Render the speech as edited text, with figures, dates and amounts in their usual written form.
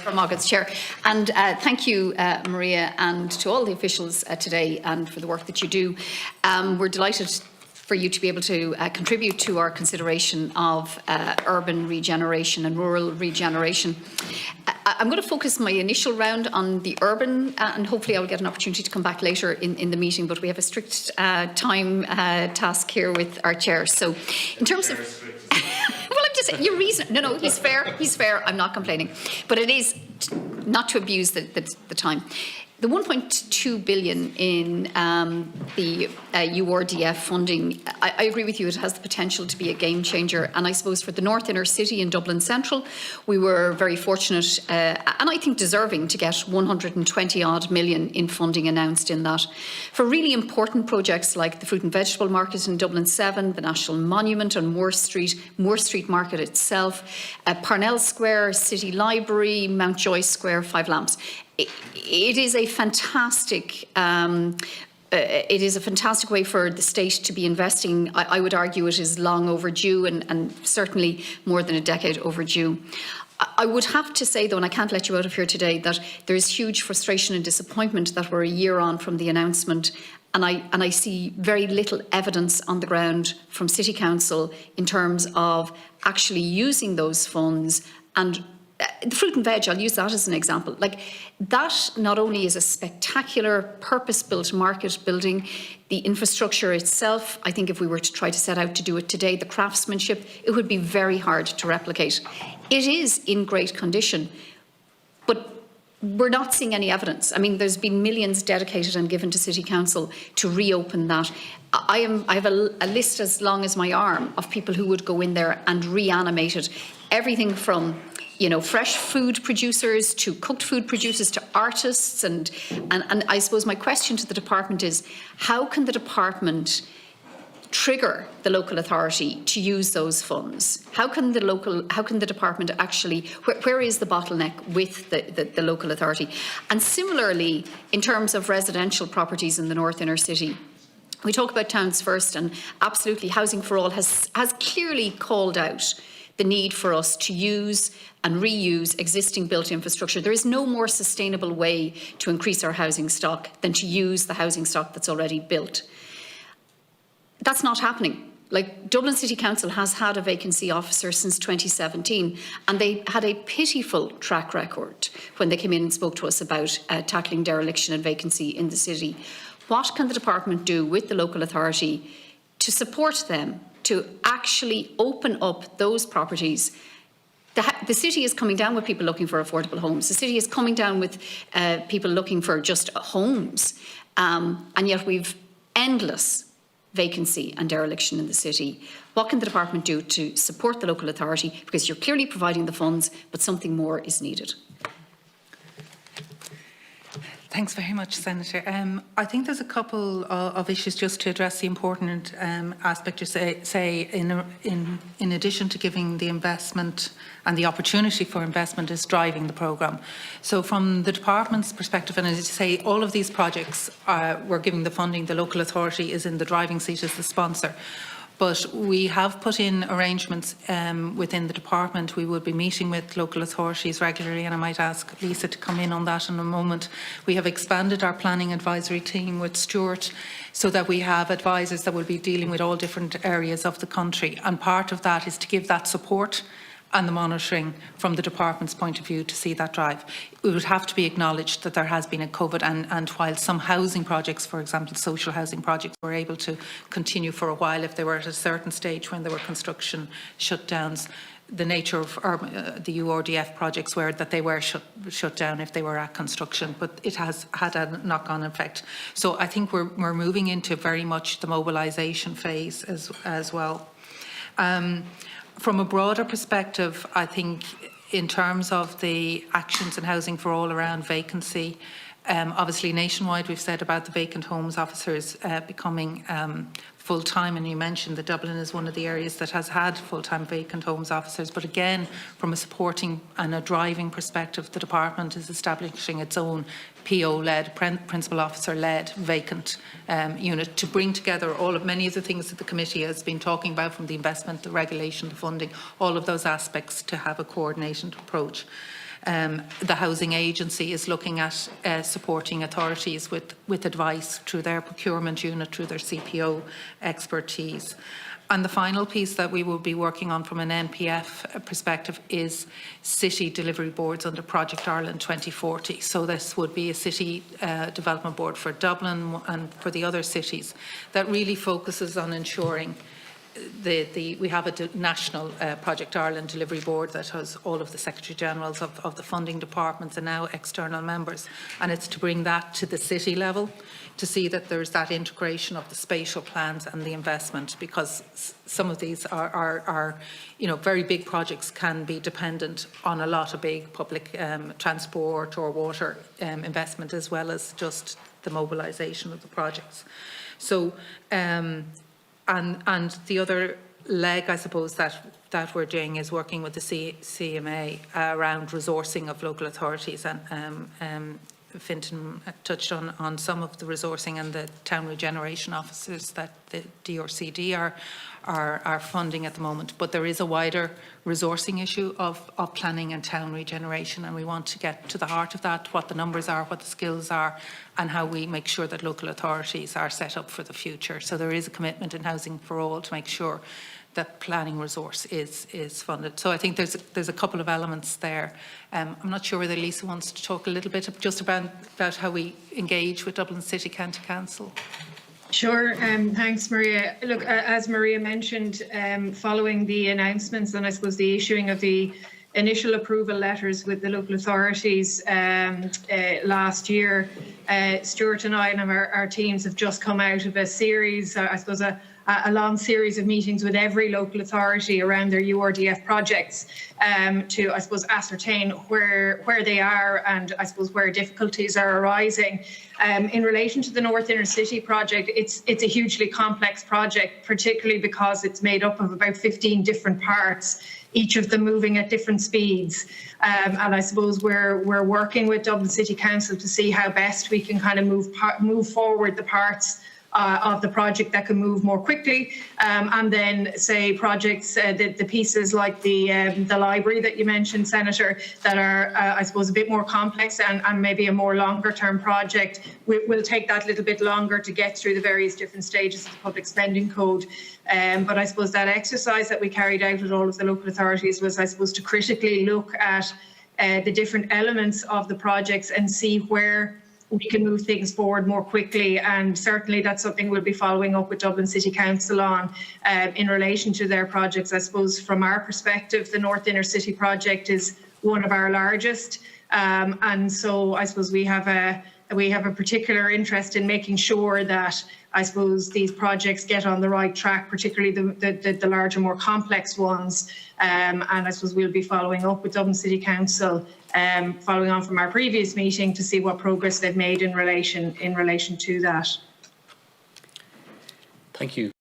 From August, Chair. And thank you, Maria, and to all the officials today and for the work that you do. We're delighted for you to be able to contribute to our consideration of urban regeneration and rural regeneration. I'm going to focus my initial round on the urban, and hopefully I'll get an opportunity to come back later in the meeting, but we have a strict time task here with our chair. So in terms of... Well, I'm just saying, your reason... No, he's fair, I'm not complaining. But it is not to abuse the time. The 1.2 billion in the URDF funding, I agree with you, it has the potential to be a game changer. And I suppose for the North Inner City in Dublin Central, we were very fortunate and I think deserving to get 120 odd million in funding announced in that. For really important projects like the Fruit and Vegetable Market in Dublin 7, the National Monument on Moore Street Market itself, Parnell Square, City Library, Mountjoy Square, Five Lamps. It is a fantastic way for the state to be investing. I would argue it is long overdue and certainly more than a decade overdue. I would have to say, though, and I can't let you out of here today, that there is huge frustration and disappointment that we're a year on from the announcement, and I see very little evidence on the ground from City Council in terms of actually using those funds. And the fruit and veg, I'll use that as an example. Like, that not only is a spectacular purpose-built market building, the infrastructure itself, I think if we were to try to set out to do it today, the craftsmanship, it would be very hard to replicate. It is in great condition, but we're not seeing any evidence. I mean, there's been millions dedicated and given to City Council to reopen that. I have a list as long as my arm of people who would go in there and reanimate it. Everything from fresh food producers to cooked food producers to artists. And I suppose my question to the department is, how can the department trigger the local authority to use those funds? How can the department actually, where is the bottleneck with the local authority? And similarly, in terms of residential properties in the North Inner City, we talk about Towns First, and absolutely Housing for All has clearly called out the need for us to use and reuse existing built infrastructure. There is no more sustainable way to increase our housing stock than to use the housing stock that's already built. That's not happening. Like, Dublin City Council has had a vacancy officer since 2017, and they had a pitiful track record when they came in and spoke to us about tackling dereliction and vacancy in the city. What can the department do with the local authority to support them to actually open up those properties? The city is coming down with people looking for affordable homes. The city is coming down with people looking for just homes. And yet we've endless vacancy and dereliction in the city. What can the department do to support the local authority? Because you're clearly providing the funds, but something more is needed. Thanks very much, Senator. I think there's a couple of issues just to address the important aspect you say in addition to giving the investment and the opportunity for investment is driving the programme. So from the department's perspective, and as you say, all of these projects we're giving the funding, the local authority is in the driving seat as the sponsor. But we have put in arrangements within the department. We will be meeting with local authorities regularly, and I might ask Lisa to come in on that in a moment. We have expanded our planning advisory team with Stuart so that we have advisors that will be dealing with all different areas of the country. And part of that is to give that support and the monitoring from the department's point of view to see that drive. It would have to be acknowledged that there has been a COVID, and while some housing projects, for example, social housing projects, were able to continue for a while if they were at a certain stage when there were construction shutdowns, the nature of the URDF projects were that they were shut down if they were at construction, but it has had a knock-on effect. So I think we're moving into very much the mobilisation phase as well. From a broader perspective, I think in terms of the actions in Housing for All around vacancy, obviously nationwide we've said about the vacant homes officers becoming full-time, and you mentioned that Dublin is one of the areas that has had full-time vacant homes officers, but again, from a supporting and a driving perspective, the department is establishing its own PO-led, principal officer-led vacant unit to bring together many of the things that the committee has been talking about, from the investment, the regulation, the funding, all of those aspects, to have a coordinated approach. The Housing Agency is looking at supporting authorities with advice through their procurement unit, through their CPO expertise. And the final piece that we will be working on from an NPF perspective is city delivery boards under Project Ireland 2040. So this would be a city development board for Dublin and for the other cities that really focuses on ensuring we have a national Project Ireland delivery board that has all of the Secretary Generals of the funding departments and now external members, and it's to bring that to the city level to see that there's that integration of the spatial plans and the investment, because some of these are very big projects, can be dependent on a lot of big public transport or water investment, as well as just the mobilisation of the projects. So and the other leg, I suppose, that we're doing is working with the CMA around resourcing of local authorities, and Fintan touched on some of the resourcing and the town regeneration offices that the DRCD are funding at the moment. But there is a wider resourcing issue of planning and town regeneration, and we want to get to the heart of that, what the numbers are, what the skills are, and how we make sure that local authorities are set up for the future. So there is a commitment in Housing for All to make sure that planning resource is funded. So I think there's a couple of elements there. I'm not sure whether Lisa wants to talk a little bit just about how we engage with Dublin City County Council. Sure, thanks Maria. Look, as Maria mentioned, following the announcements and I suppose the issuing of the initial approval letters with the local authorities last year, Stuart and I and our teams have just come out of a series, I suppose a long series of meetings with every local authority around their URDF projects to, I suppose, ascertain where they are and I suppose where difficulties are arising. In relation to the North Inner City project, it's a hugely complex project, particularly because it's made up of about 15 different parts, each of them moving at different speeds. And I suppose we're working with Dublin City Council to see how best we can kind of move forward the parts of the project that can move more quickly, and then say projects, the pieces like the library that you mentioned, Senator, that are I suppose a bit more complex and maybe a more longer term project. We'll take that little bit longer to get through the various different stages of the public spending code. But I suppose that exercise that we carried out with all of the local authorities was, I suppose, to critically look at the different elements of the projects and see where we can move things forward more quickly, and certainly that's something we'll be following up with Dublin City Council on in relation to their projects. I suppose from our perspective, the North Inner City project is one of our largest, and so I suppose we have a particular interest in making sure that I suppose these projects get on the right track, particularly the larger, more complex ones. And I suppose we'll be following up with Dublin City Council, following on from our previous meeting, to see what progress they've made in relation to that. Thank you.